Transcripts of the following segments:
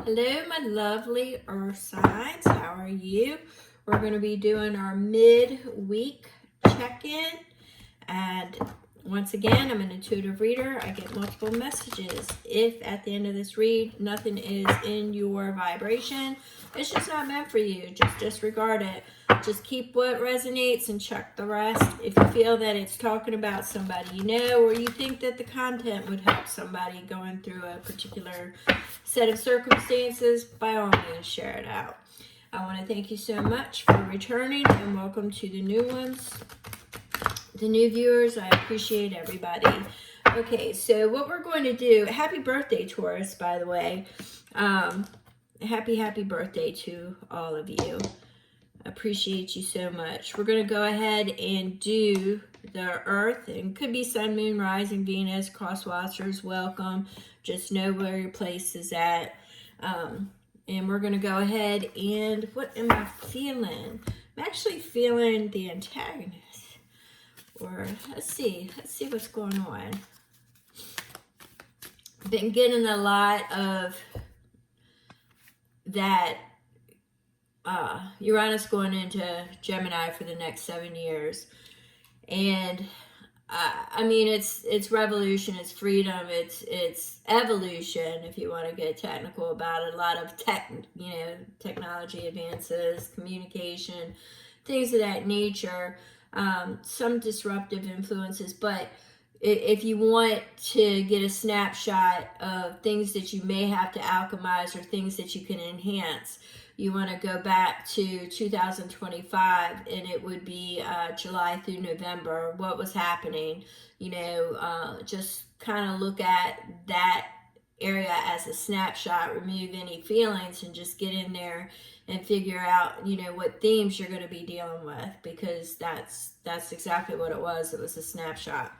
Hello, my lovely earth signs. How are you? We're going to be doing our mid-week check-in. And once again, I'm an intuitive reader. I get multiple messages. If at the end of this read, nothing is in your vibration, it's just not meant for you. Just disregard it. Just keep what resonates and check the rest. If you feel that it's talking about somebody you know, or you think that the content would help somebody going through a particular set of circumstances, by all means, share it out. I want to thank you so much for returning, and welcome to the new ones, the new viewers. I appreciate everybody. Okay, so what we're going to do, happy birthday, Taurus, by the way. Happy birthday to all of you. Appreciate you so much. We're going to go ahead and do the earth, and could be sun, moon, rising, Venus, cross watchers, welcome. Just know where your place is at. And we're going to go ahead and, what am I feeling? I'm actually feeling the antagonist. Or let's see what's going on. Been getting a lot of that Uranus going into Gemini for the next 7 years. And I mean, it's revolution, it's freedom, it's evolution, if you want to get technical about it. A lot of technology advances, communication, things of that nature. Some disruptive influences, but if you want to get a snapshot of things that you may have to alchemize or things that you can enhance, you want to go back to 2025, and it would be July through November. What was happening? Just kind of look at that area as a snapshot, remove any feelings, and just get in there and figure out, what themes you're going to be dealing with, because that's exactly what it was. It was a snapshot.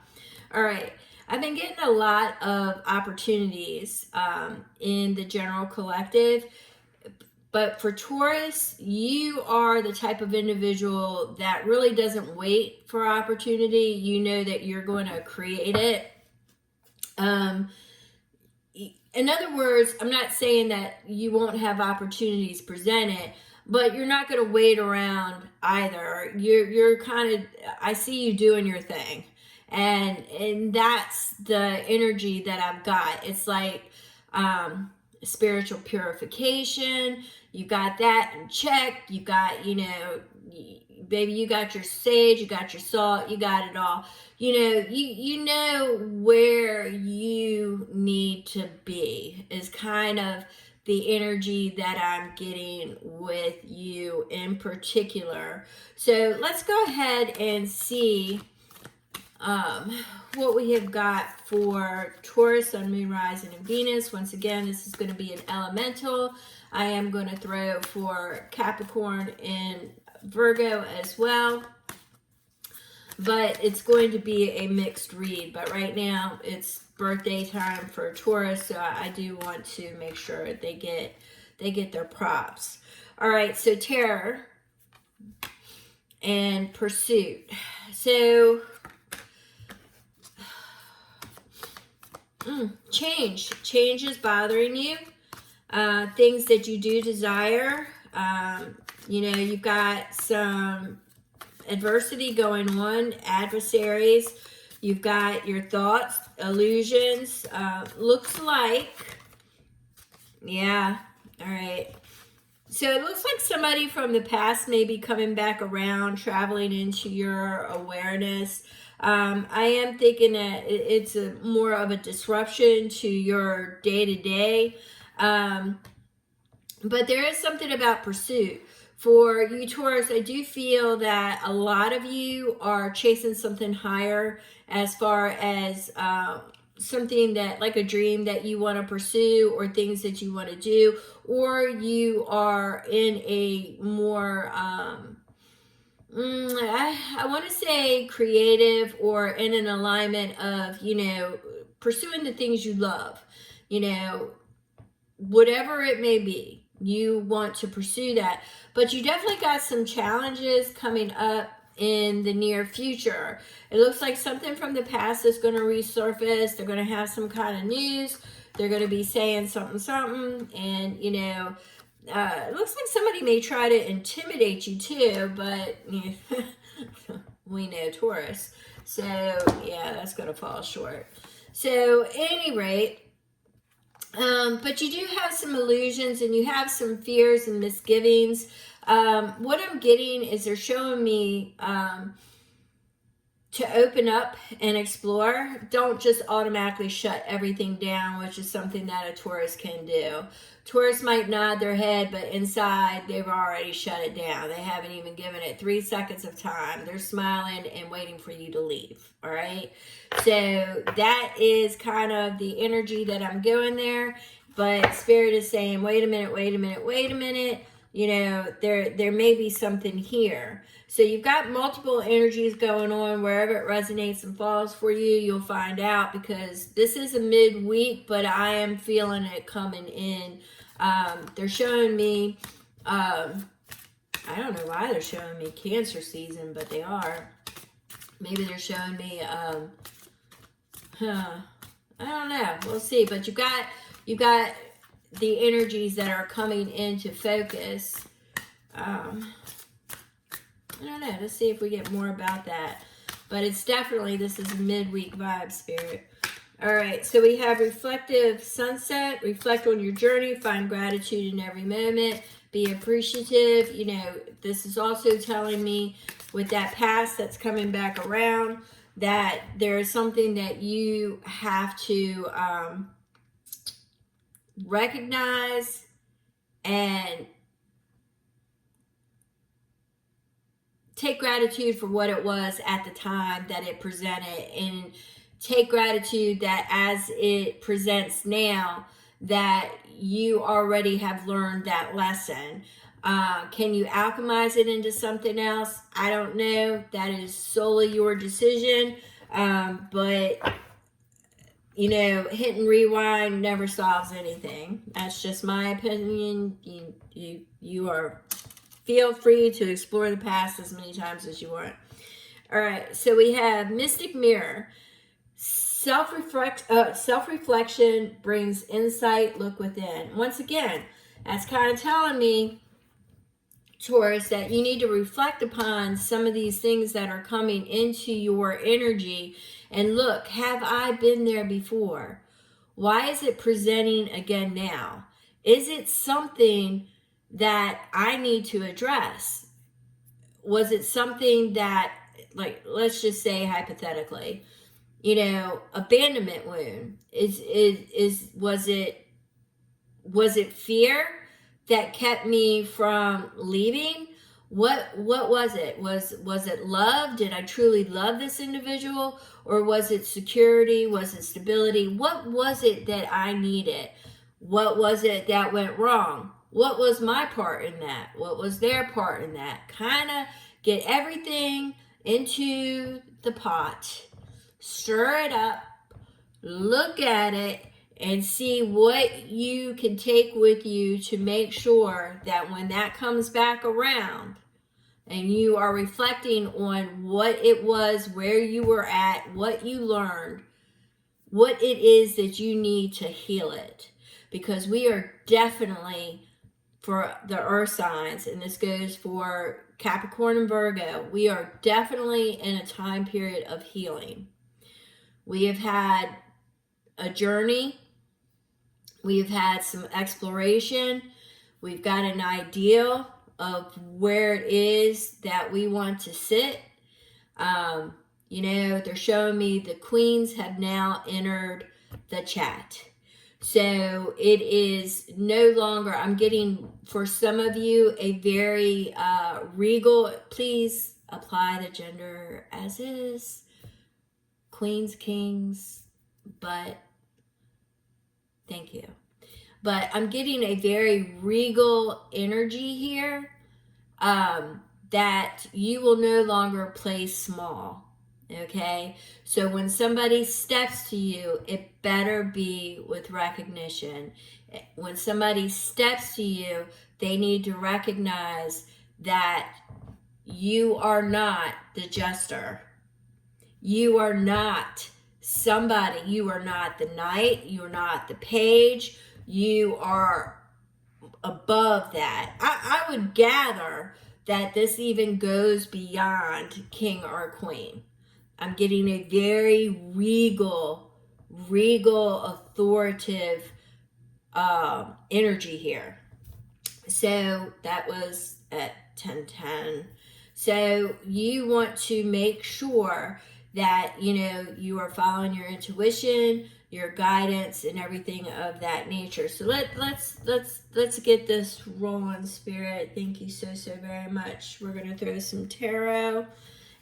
All right. I've been getting a lot of opportunities in the general collective. But for Taurus, you are the type of individual that really doesn't wait for opportunity. You know that you're going to create it. In other words, I'm not saying that you won't have opportunities presented, but you're not going to wait around either. You're kind of, I see you doing your thing. And that's the energy that I've got. It's like spiritual purification. You got that in check. You got, baby, you got your sage, you got your salt, you got it all. You know where you need to be is kind of the energy that I'm getting with you in particular. So let's go ahead and see what we have got for Taurus, Sun, Moon, Rising, and Venus. Once again, this is going to be an elemental. I am going to throw for Capricorn and Virgo as well. But it's going to be a mixed read. But right now, it's birthday time for Taurus, so I do want to make sure they get their props. All right, so Terror and Pursuit. So change is bothering you. Things that you do desire. You've got some adversity going on, adversaries. You've got your thoughts, illusions. Looks like, yeah, all right. So it looks like somebody from the past may be coming back around, traveling into your awareness. I am thinking that it's more of a disruption to your day-to-day. But there is something about pursuit. For you, Taurus, I do feel that a lot of you are chasing something higher as far as something that, like a dream that you want to pursue, or things that you want to do, or you are in a more I want to say creative, or in an alignment of, pursuing the things you love, whatever it may be, you want to pursue that. But you definitely got some challenges coming up in the near future. It looks like something from the past is going to resurface. They're going to have some kind of news. they're going to be saying something, and, you know, it looks like somebody may try to intimidate you too, but you know, we know Taurus. So, yeah, that's going to fall short. So, at any rate, but you do have some illusions and you have some fears and misgivings. What I'm getting is they're showing me to open up and explore. Don't just automatically shut everything down, which is something that a Taurus can do. Taurus might nod their head, but inside they've already shut it down. They haven't even given it 3 seconds of time. They're smiling and waiting for you to leave. All right. So that is kind of the energy that I'm going there. But Spirit is saying, wait a minute, wait a minute, wait a minute. You know, there may be something here. So you've got multiple energies going on. Wherever it resonates and falls for you, you'll find out, because this is a midweek, but I am feeling it coming in. They're showing me, I don't know why they're showing me Cancer season, but they are. Maybe they're showing me, I don't know. We'll see. But you got the energies that are coming into focus. I don't know. Let's see if we get more about that. But it's definitely, this is a midweek vibe, Spirit. All right. So we have reflective sunset. Reflect on your journey. Find gratitude in every moment. Be appreciative. You know, this is also telling me with that past that's coming back around that there is something that you have to recognize and take gratitude for what it was at the time that it presented, and take gratitude that as it presents now, that you already have learned that lesson. Can you alchemize it into something else? I don't know. That is solely your decision. But you know, hit and rewind never solves anything. That's just my opinion. You are feel free to explore the past as many times as you want. All right, so we have Mystic Mirror. Self-reflection brings insight. Look within. Once again, that's kind of telling me, Taurus, that you need to reflect upon some of these things that are coming into your energy and look, have I been there before? Why is it presenting again now? Is it something that I need to address? Was it something that, like, let's just say hypothetically, you know, abandonment wound? Was it fear that kept me from leaving? What was it? Was it love? Did I truly love this individual? Or was it security? Was it stability? What was it that I needed? What was it that went wrong? What was my part in that? What was their part in that? Kind of get everything into the pot, stir it up, look at it, and see what you can take with you to make sure that when that comes back around and you are reflecting on what it was, where you were at, what you learned, what it is that you need to heal it. Because we are definitely, for the earth signs, and this goes for Capricorn and Virgo, we are definitely in a time period of healing. We have had a journey. We've had some exploration. We've got an idea of where it is that we want to sit. You know, they're showing me the queens have now entered the chat. So it is no longer, I'm getting, for some of you, a very regal, please apply the gender as is, queens, kings, but thank you. But I'm getting a very regal energy here, that you will no longer play small. Okay, so when somebody steps to you, it better be with recognition. When somebody steps to you, they need to recognize that you are not the jester. You are not somebody. You are not the knight. You are not the page. You are above that. I would gather that this even goes beyond king or queen. I'm getting a very regal, authoritative energy here. So that was at 10:10. So you want to make sure that you are following your intuition, your guidance, and everything of that nature. So let's get this rolling, Spirit. Thank you so very much. We're gonna throw some tarot,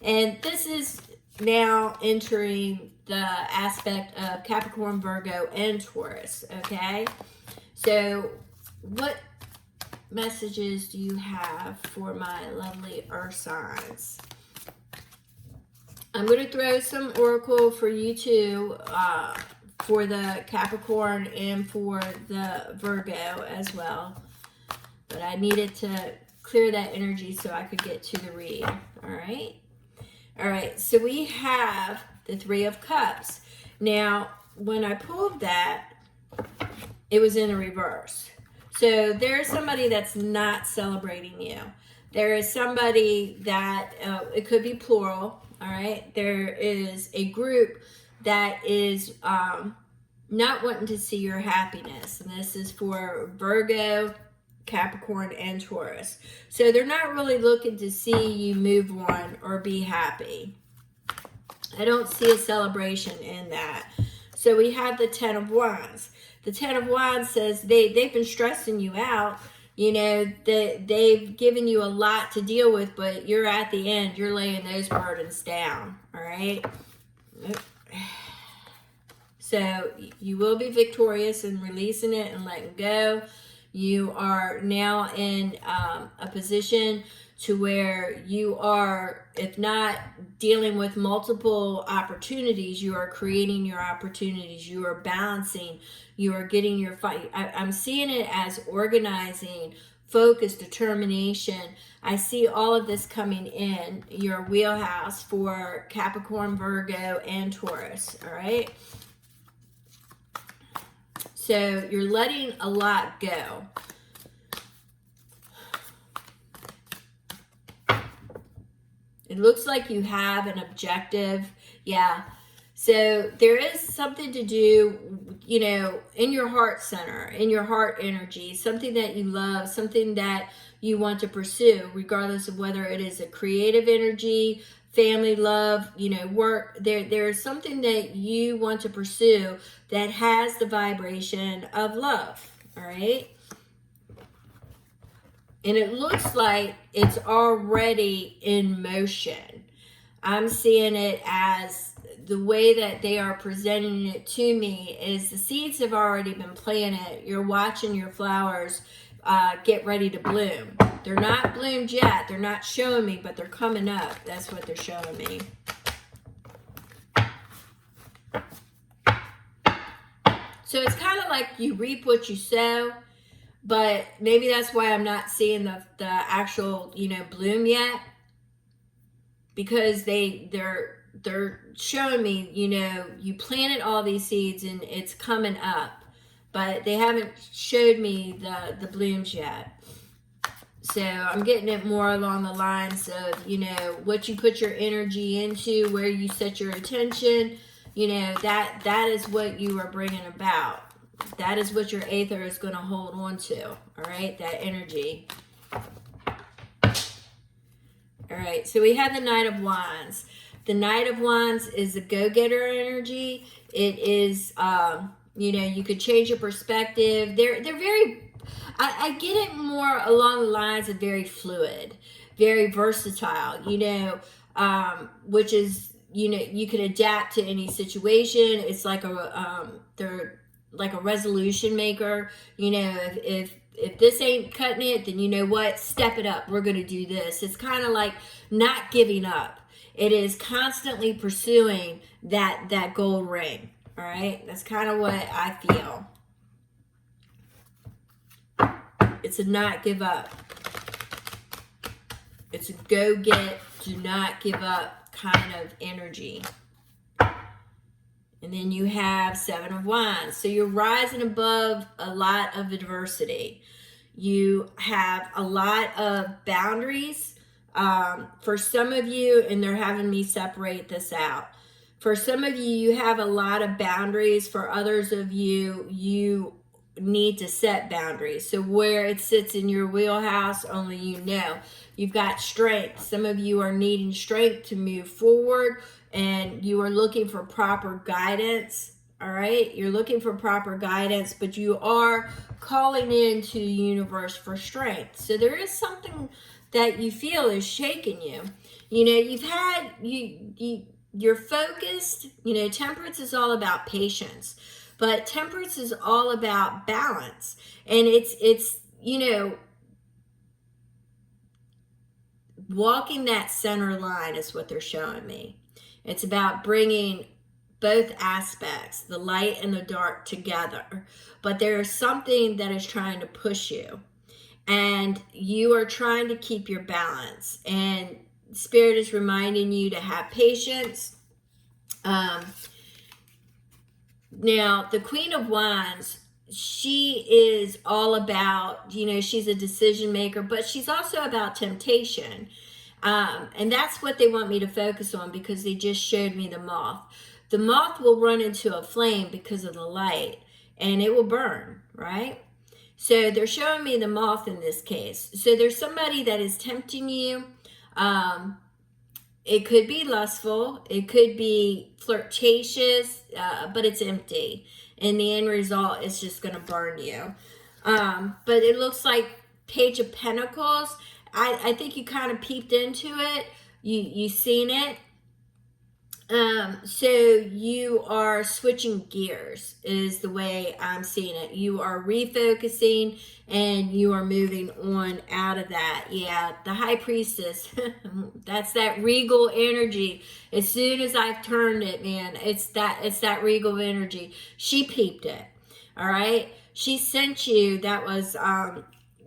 and this is now entering the aspect of Capricorn, Virgo, and Taurus. Okay, so what messages do you have for my lovely earth signs? I'm going to throw some oracle for you too, for the Capricorn and for the Virgo as well. But I needed to clear that energy so I could get to the read. All right. All right. So we have the Three of Cups. Now, when I pulled that, it was in the reverse. So there's somebody that's not celebrating you. There is somebody that, it could be plural, all right? There is a group that is not wanting to see your happiness. And this is for Virgo, Capricorn, and Taurus. So they're not really looking to see you move on or be happy. I don't see a celebration in that. So we have the Ten of Wands. The Ten of Wands says they've been stressing you out. They've given you a lot to deal with, but you're at the end. You're laying those burdens down, all right? So you will be victorious in releasing it and letting go. You are now in a position to where you are, if not dealing with multiple opportunities, you are creating your opportunities. You are balancing. You are getting your fight. I'm seeing it as organizing, focus, determination. I see all of this coming in your wheelhouse for Capricorn, Virgo, and Taurus. All right. So you're letting a lot go. It looks like you have an objective. Yeah. So there is something to do, in your heart center, in your heart energy, something that you love, something that you want to pursue, regardless of whether it is a creative energy, family, love, work. There's something that you want to pursue that has the vibration of love. All right. And it looks like it's already in motion. I'm seeing it as the way that they are presenting it to me is the seeds have already been planted. You're watching your flowers get ready to bloom. They're not bloomed yet. They're not showing me, but they're coming up. That's what they're showing me. So it's kind of like you reap what you sow. But maybe that's why I'm not seeing the actual, bloom yet. Because they're showing me, you planted all these seeds and it's coming up. But they haven't showed me the blooms yet. So I'm getting it more along the lines of, what you put your energy into, where you set your attention, that is what you are bringing about. That is what your aether is going to hold on to, all right, that energy. All right, so we have the Knight of Wands. The Knight of Wands is a go-getter energy. It is, you could change your perspective. They're very, I get it more along the lines of very fluid, very versatile, which is, you can adapt to any situation. It's like they're like a resolution maker. If this ain't cutting it, then you know what? Step it up. We're going to do this. It's kind of like not giving up. It is constantly pursuing that gold ring. All right? That's kind of what I feel. It's a not give up. It's a go get, do not give up kind of energy. And then you have Seven of Wands. So you're rising above a lot of adversity. You have a lot of boundaries. For some of you, and they're having me separate this out. For some of you, you have a lot of boundaries. For others of you, you need to set boundaries. So where it sits in your wheelhouse, only you know. You've got strength. Some of you are needing strength to move forward, and you are looking for proper guidance. All right, you're looking for proper guidance, but you are calling into the universe for strength. So there is something that you feel is shaking you. You know, you've had you're focused. You know, temperance is all about patience, but temperance is all about balance, and it's you know, walking that center line is what they're showing me. It's about bringing both aspects, the light and the dark, together. But there is something that is trying to push you, and you are trying to keep your balance. And Spirit is reminding you to have patience. Now, the Queen of Wands, she is all about, you know, she's a decision maker, but she's also about temptation. And that's what they want me to focus on, because they just showed me the moth. The moth will run into a flame because of the light, and it will burn, right? So they're showing me the moth in this case. So there's somebody that is tempting you. It could be lustful. It could be flirtatious, but it's empty. And the end result is just going to burn you. But it looks like Page of Pentacles. I think you kind of peeped into it. You seen it. So you are switching gears is the way I'm seeing it. You are refocusing and you are moving on out of that. Yeah, the High Priestess, that's that regal energy. As soon as I've turned it, man, it's that regal energy. She peeped it. All right. She sent you, that was,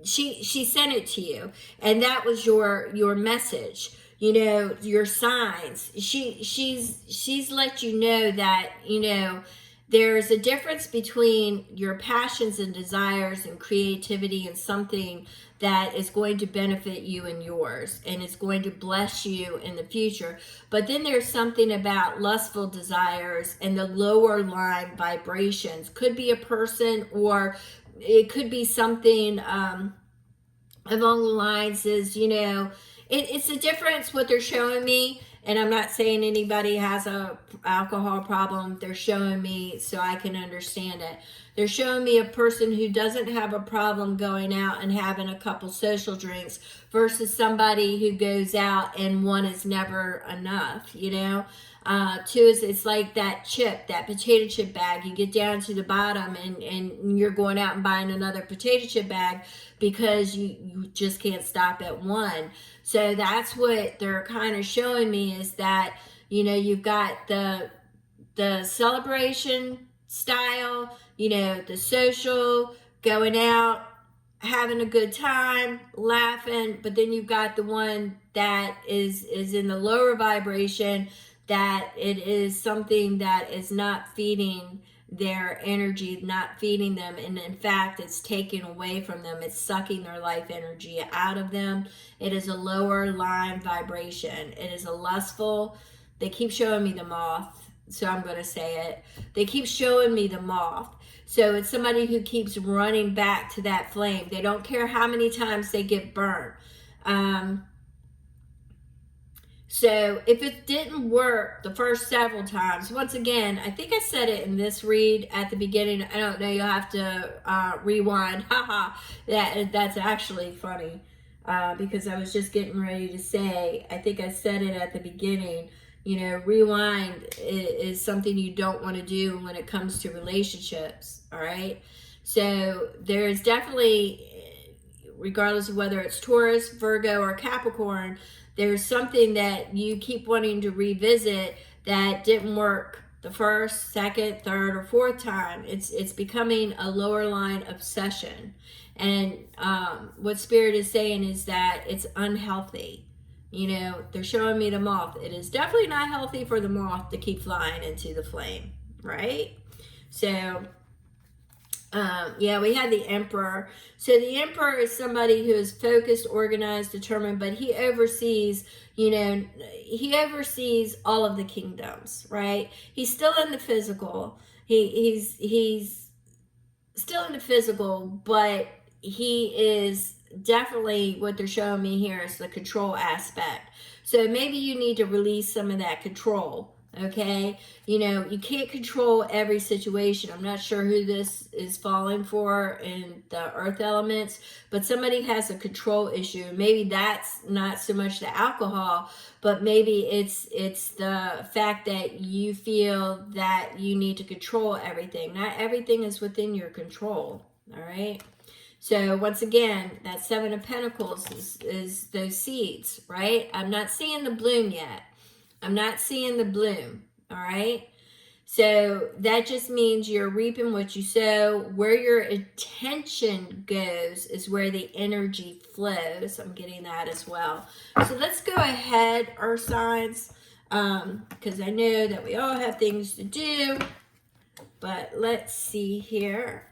she sent it to you, and that was your message. You know, your signs. She's let you know that, you know, there's a difference between your passions and desires and creativity and something that is going to benefit you and yours, and it's going to bless you in the future. But then there's something about lustful desires and the lower line vibrations. Could be a person, or it could be something along the lines is, you know, it's a difference what they're showing me. And I'm not saying anybody has a alcohol problem. They're showing me so I can understand it. They're showing me a person who doesn't have a problem going out and having a couple social drinks versus somebody who goes out and one is never enough, you know. Two is, it's like that chip, that potato chip bag. You get down to the bottom and you're going out and buying another potato chip bag because you just can't stop at one. So that's what they're kind of showing me, is that, you know, you've got the celebration style, you know, the social, going out, having a good time, laughing, but then you've got the one that is in the lower vibration, that it is something that is not feeding their energy, not feeding them, and in fact it's taking away from them. It's sucking their life energy out of them. It is a lower line vibration. It is a lustful, they keep showing me the moth, so I'm going to say it. They keep showing me the moth. So it's somebody who keeps running back to that flame. They don't care how many times they get burned. So if it didn't work the first several times, once again, I think I said it in this read at the beginning. I don't know. You'll have to rewind. Haha. That's actually funny, because I was just getting ready to say, I think I said it at the beginning. You know, rewind is something you don't want to do when it comes to relationships. All right. So there's definitely, regardless of whether it's Taurus, Virgo, or Capricorn, there's something that you keep wanting to revisit that didn't work the first, second, third, or fourth time. It's becoming a lower line obsession. And what Spirit is saying is that it's unhealthy. You know, they're showing me the moth. It is definitely not healthy for the moth to keep flying into the flame. right? So, yeah, we had the Emperor. So the Emperor is somebody who is focused, organized, determined, but he oversees, he oversees all of the kingdoms, right? He's still in the physical. He's still in the physical, but he is definitely, what they're showing me here is the control aspect. So maybe you need to release some of that control. Okay, you can't control every situation. I'm not sure who this is falling for in the earth elements, but somebody has a control issue. Maybe that's not so much the alcohol, but maybe it's the fact that you feel that you need to control everything. Not everything is within your control. All right. So once again, that Seven of Pentacles is those seeds, right? I'm not seeing the bloom yet. I'm not seeing the bloom, all right? So that just means you're reaping what you sow. Where your attention goes is where the energy flows. I'm getting that as well. So let's go ahead, Earth signs, because I know that we all have things to do. But let's see here.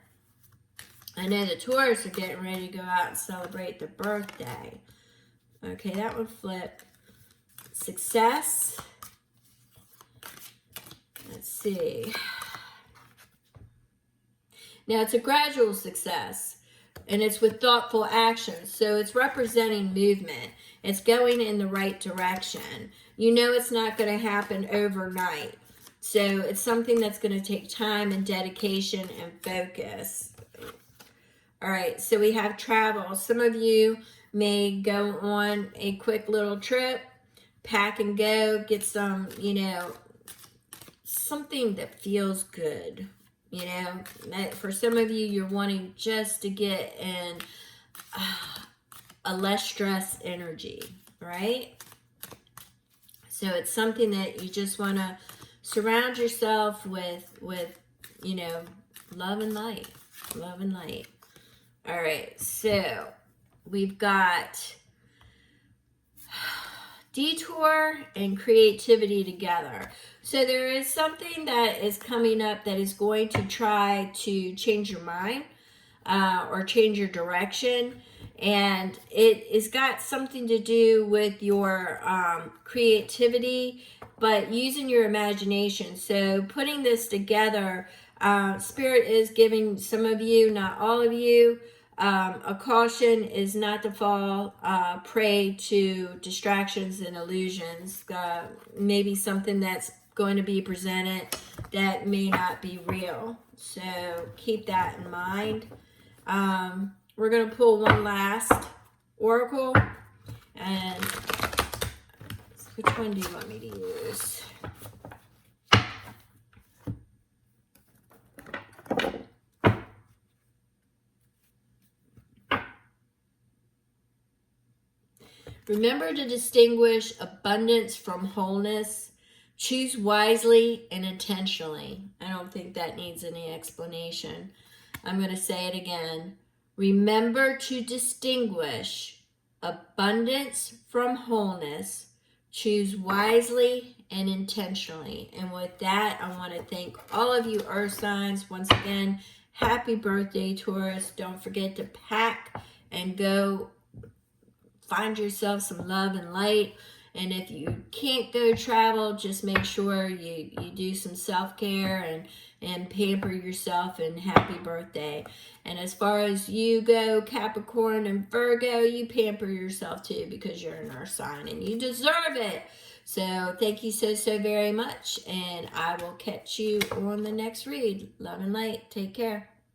I know the Taurus are getting ready to go out and celebrate their birthday. Okay, that one flipped. Success. Let's see. Now, it's a gradual success, and it's with thoughtful action. So it's representing movement. It's going in the right direction. It's not going to happen overnight. So it's something that's going to take time and dedication and focus. All right, so we have travel. Some of you may go on a quick little trip, pack and go, get some, something that feels good. For some of you, you're wanting just to get in a less stress energy, right? So it's something that you just want to surround yourself with, love and light. Love and light. All right, so we've got detour and creativity together. So there is something that is coming up that is going to try to change your mind or change your direction. And it has got something to do with your creativity, but using your imagination. So putting this together, Spirit is giving some of you, not all of you, a caution is not to fall prey to distractions and illusions. Maybe something that's going to be presented that may not be real. So keep that in mind. We're going to pull one last oracle. And which one do you want me to use? Remember to distinguish abundance from wholeness. Choose wisely and intentionally. I don't think that needs any explanation. I'm going to say it again. Remember to distinguish abundance from wholeness. Choose wisely and intentionally. And with that, I want to thank all of you Earth signs. Once again, happy birthday, Taurus. Don't forget to pack and go find yourself some love and light. And if you can't go travel, just make sure you do some self-care and pamper yourself, and happy birthday. And as far as you go, Capricorn and Virgo, you pamper yourself too, because you're an earth sign and you deserve it. So thank you so very much, and I will catch you on the next read. Love and light. Take care.